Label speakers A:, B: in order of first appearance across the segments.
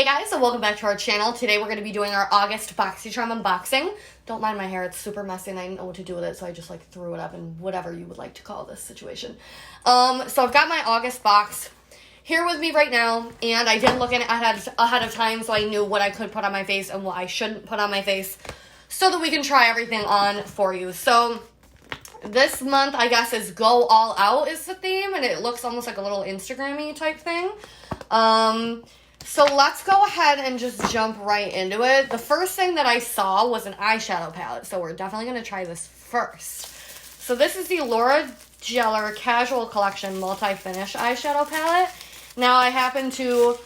A: Hey guys, so welcome back to our channel. Today we're going to be doing our August Boxycharm unboxing. Don't mind my hair, it's super messy and I didn't know what to do with it, so I just like threw it up in whatever you would like to call this situation. So I've got my August box here with me right now, and I did look at it ahead of time so I knew what I could put on my face and what I shouldn't put on my face so that we can try everything on for you. So this month, I guess, is Go All Out is the theme, and it looks almost like a little Instagram-y type thing. So let's go ahead and just jump right into it. The first thing that I saw was an eyeshadow palette, so we're definitely going to try this first. So this is the Laura Geller Casual Collection Multi-Finish Eyeshadow Palette. Now, I happen to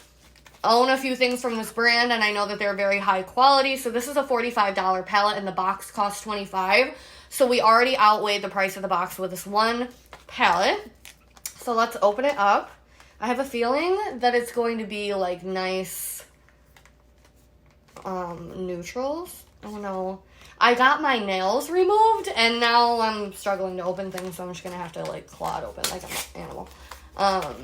A: own a few things from this brand, and I know that they're very high quality. So this is a $45 palette, and the box costs $25. So we already outweighed the price of the box with this one palette. So let's open it up. I have a feeling that it's going to be like nice neutrals. Oh no. I got my nails removed and now I'm struggling to open things, so I'm just going to have to like claw it open like an animal. I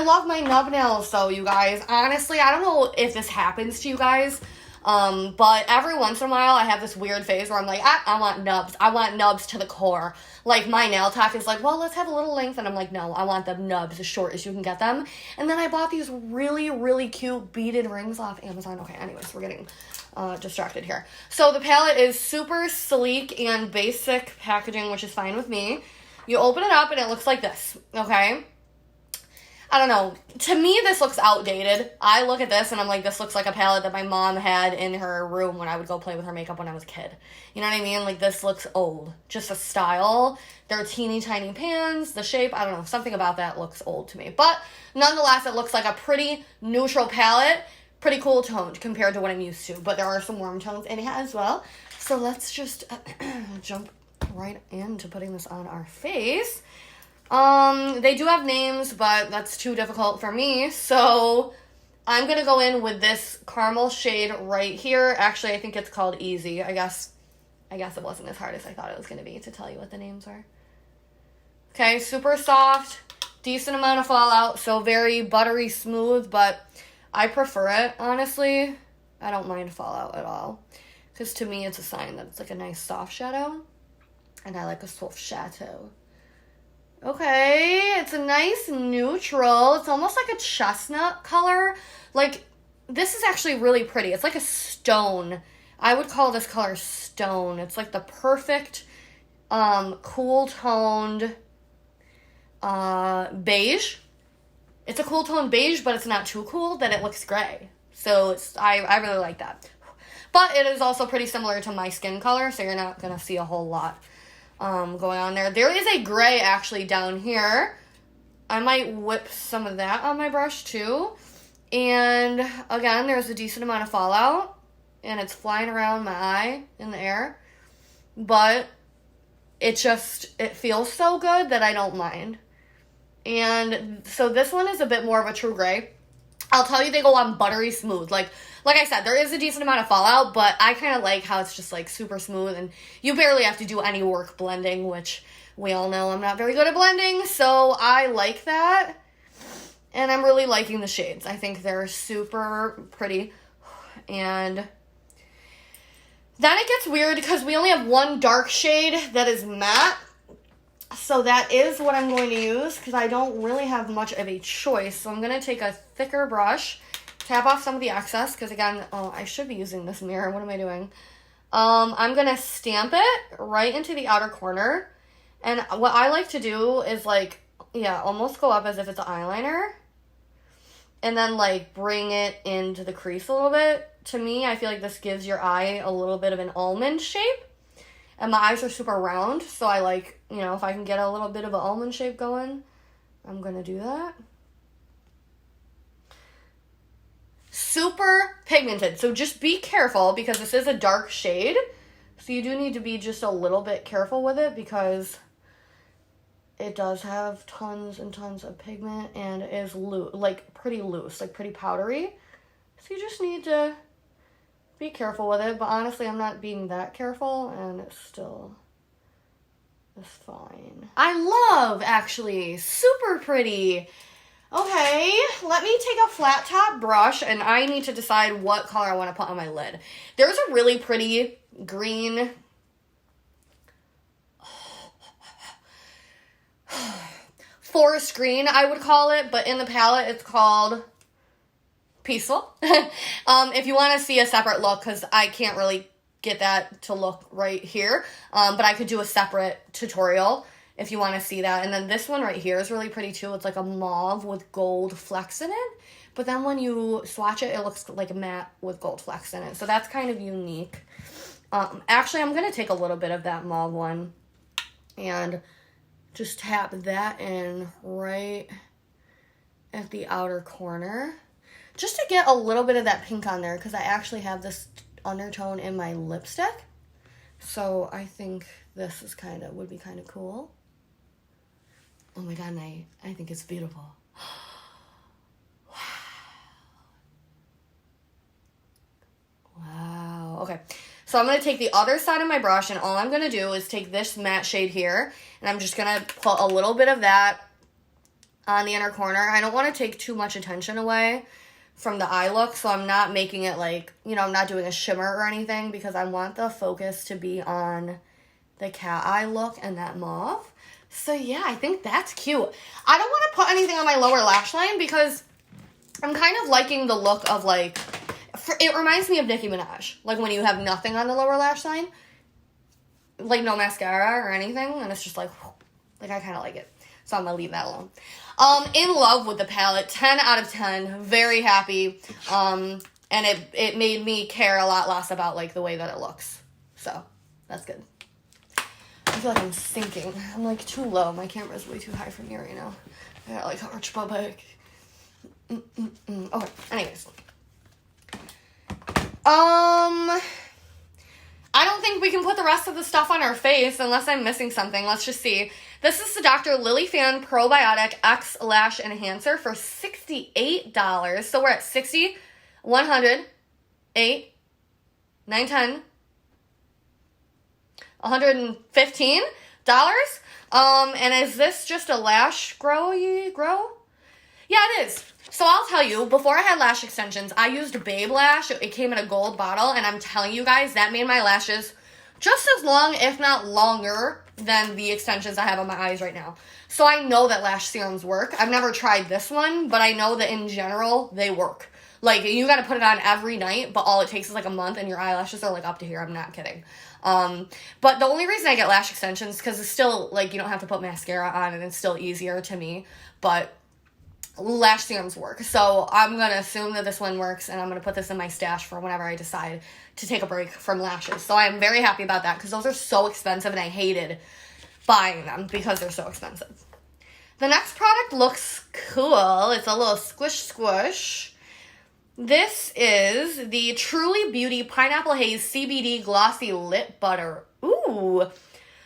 A: love my nub nails though, you guys. Honestly, I don't know if this happens to you guys. But every once in a while, I have this weird phase where I'm like, I want nubs. I want nubs to the core. Like, my nail tech is like, well, let's have a little length. And I'm like, no, I want the nubs as short as you can get them. And then I bought these really, really cute beaded rings off Amazon. Okay, anyways, we're getting distracted here. So the palette is super sleek and basic packaging, which is fine with me. You open it up and it looks like this, okay? I don't know. To me, this looks outdated. I look at this and I'm like, this looks like a palette that my mom had in her room when I would go play with her makeup when I was a kid. You know what I mean? Like, this looks old. Just a style. They're teeny tiny pans. The shape, I don't know. Something about that looks old to me. But nonetheless, it looks like a pretty neutral palette. Pretty cool toned compared to what I'm used to. But there are some warm tones in it as well. So let's just jump right into putting this on our face. They do have names, but that's too difficult for me, so I'm gonna go in with this caramel shade right here. Actually, I think it's called Easy. I guess it wasn't as hard as I thought it was gonna be to tell you what the names are. Okay, super soft, decent amount of fallout, so very buttery smooth, but I prefer it, honestly. I don't mind fallout at all, because to me it's a sign that it's like a nice soft shadow, and I like a soft shadow. Okay, it's a nice neutral. It's almost like a chestnut color. Like, this is actually really pretty. It's like a stone. I would call this color stone. It's like the perfect cool-toned beige. It's a cool-toned beige, but it's not too cool that it looks gray. So I really like that. But it is also pretty similar to my skin color, so you're not going to see a whole lot going on there. There is a gray actually down here. I might whip some of that on my brush too. And again, there's a decent amount of fallout, and it's flying around my eye in the air. But it feels so good that I don't mind. And so this one is a bit more of a true gray. I'll tell you, they go on buttery smooth. Like I said, there is a decent amount of fallout, but I kind of like how it's just like super smooth and you barely have to do any work blending, which we all know I'm not very good at blending, so I like that. And I'm really liking the shades. I think they're super pretty. And then it gets weird because we only have one dark shade that is matte. So that is what I'm going to use because I don't really have much of a choice. So I'm going to take a thicker brush, tap off some of the excess because, again, I should be using this mirror. What am I doing? I'm going to stamp it right into the outer corner. And what I like to do is, like, yeah, almost go up as if it's an eyeliner. And then, like, bring it into the crease a little bit. To me, I feel like this gives your eye a little bit of an almond shape. And my eyes are super round, so I like, you know, if I can get a little bit of an almond shape going, I'm going to do that. Super pigmented, so just be careful because this is a dark shade. So you do need to be just a little bit careful with it because it does have tons and tons of pigment and is like pretty loose, like pretty powdery. So you just need to be careful with it, but honestly, I'm not being that careful, and it still is fine. I love, actually, super pretty. Okay, let me take a flat top brush, and I need to decide what color I want to put on my lid. There's a really pretty green forest green, I would call it, but in the palette it's called Peaceful. If you want to see a separate look, because I can't really get that to look right here, but I could do a separate tutorial if you want to see that. And then this one right here is really pretty too. It's like a mauve with gold flecks in it, but then when you swatch it, it looks like a matte with gold flecks in it, so that's kind of unique. Actually, I'm going to take a little bit of that mauve one and just tap that in right at the outer corner, just to get a little bit of that pink on there, because I actually have this undertone in my lipstick. So I think this is would be kind of cool. Oh my god, and I think it's beautiful. Wow. Okay. So I'm going to take the other side of my brush, and all I'm going to do is take this matte shade here, and I'm just going to put a little bit of that on the inner corner. I don't want to take too much attention away from the eye look, so I'm not making it like, I'm not doing a shimmer or anything, because I want the focus to be on the cat eye look and that mauve. So yeah, I think that's cute. I don't want to put anything on my lower lash line because I'm kind of liking the look of like, it reminds me of Nicki Minaj, like when you have nothing on the lower lash line, like no mascara or anything, and it's just like I kind of like it. So I'm going to leave that alone. In love with the palette, 10 out of 10, very happy, and it made me care a lot less about like the way that it looks, so that's good. I feel like I'm sinking. I'm like too low. My camera's way too high for me right now. I got like arch my back. Okay, anyways. I don't think we can put the rest of the stuff on our face unless I'm missing something. Let's just see. This is the Dr. Lily Fan Probiotic X Lash Enhancer for $68. So we're at 60, 100, 8, 9, 10, $115. And is this just a lash grow? Yeah, it is. So I'll tell you, before I had lash extensions, I used Babe Lash. It came in a gold bottle, and I'm telling you guys, that made my lashes just as long, if not longer, than the extensions I have on my eyes right now. So I know that lash serums work. I've never tried this one, but I know that in general, they work. Like, you gotta put it on every night, but all it takes is like a month, and your eyelashes are like up to here. I'm not kidding. But the only reason I get lash extensions, because it's still, like, you don't have to put mascara on, and it's still easier to me, but lash serums work. So I'm going to assume that this one works, and I'm going to put this in my stash for whenever I decide to take a break from lashes. So I'm very happy about that, because those are so expensive, and I hated buying them because they're so expensive. The next product looks cool. It's a little squish. This is the Truly Beauty Pineapple Haze CBD Glossy Lip Butter. Ooh.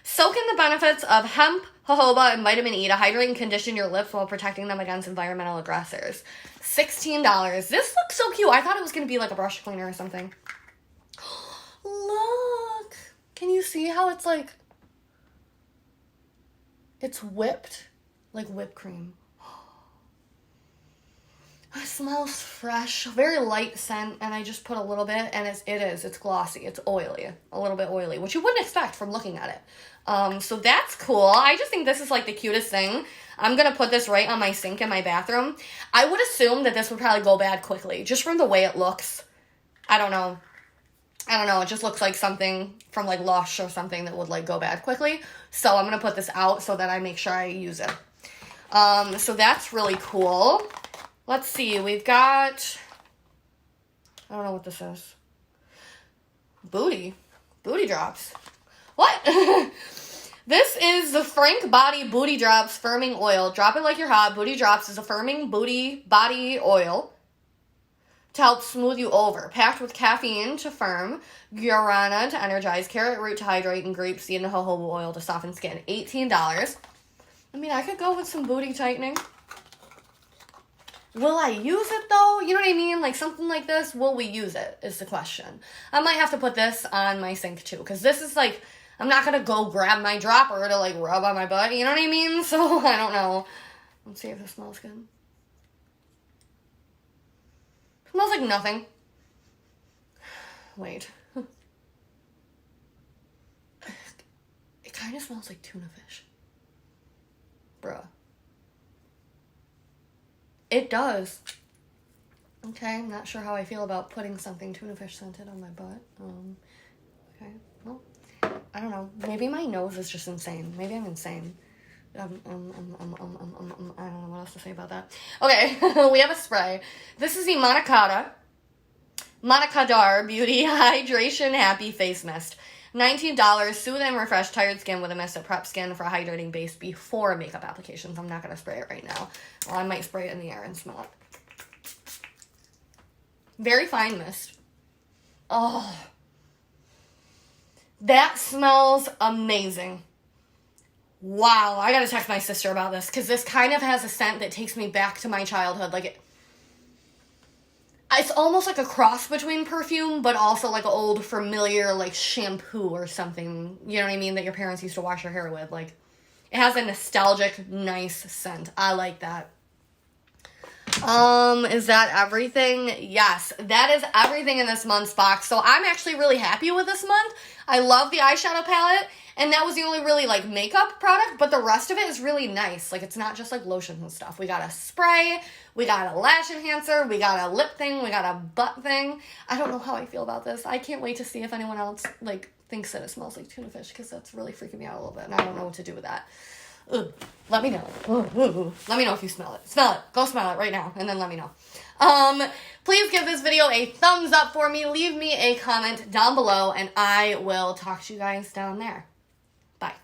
A: Soak in the benefits of hemp, jojoba, and vitamin E to hydrate and condition your lips while protecting them against environmental aggressors. $16. This looks so cute. I thought it was going to be like a brush cleaner or something. Look. Can you see how it's like, it's whipped, like whipped cream. It smells fresh, very light scent, and I just put a little bit, and it's glossy, it's oily, a little bit oily, which you wouldn't expect from looking at it. So that's cool. I just think this is like the cutest thing. I'm going to put this right on my sink in my bathroom. I would assume that this would probably go bad quickly, just from the way it looks. I don't know, it just looks like something from like Lash or something that would like go bad quickly. So I'm going to put this out so that I make sure I use it. So that's really cool. Let's see, we've got, I don't know what this is. Booty drops. What? This is the Frank Body Booty Drops Firming Oil. Drop it like you're hot. Booty Drops is a firming body oil to help smooth you over. Packed with caffeine to firm, guarana to energize, carrot root to hydrate, and grapeseed and jojoba oil to soften skin. $18. I mean, I could go with some booty tightening. Will I use it though? You know what I mean? Like something like this, will we use it is the question. I might have to put this on my sink too, because this is like, I'm not going to go grab my dropper to like rub on my butt, you know what I mean? So I don't know. Let's see if it smells good. like nothing. Wait. It kind of smells like tuna fish. Bruh. It does. Okay, I'm not sure how I feel about putting something tuna fish scented on my butt. Okay, well, I don't know. Maybe my nose is just insane. Maybe I'm insane. I don't know what else to say about that. Okay, we have a spray. This is the Monicadar Beauty Hydration Happy Face Mist. $19, soothe and refresh tired skin with a mist that preps skin for a hydrating base before makeup applications. I'm not going to spray it right now. Well, I might spray it in the air and smell it. Very fine mist. Oh. That smells amazing. Wow, I gotta text my sister about this, because this kind of has a scent that takes me back to my childhood. Like, it's almost like a cross between perfume, but also like an old familiar, like, shampoo or something, you know what I mean, that your parents used to wash your hair with. Like, it has a nostalgic, nice scent. I like that. Is that everything? Yes, that is everything in this month's box. So I'm actually really happy with this month. I love the eyeshadow palette, and that was the only really, like, makeup product, but the rest of it is really nice. Like, it's not just, like, lotions and stuff. We got a spray, we got a lash enhancer, we got a lip thing, we got a butt thing. I don't know how I feel about this. I can't wait to see if anyone else, like, thinks that it smells like tuna fish, because that's really freaking me out a little bit, and I don't know what to do with that. Ugh. Let me know. Let me know if you smell it. Smell it. Go smell it right now, and then let me know. Please give this video a thumbs up for me. Leave me a comment down below, and I will talk to you guys down there. Bye.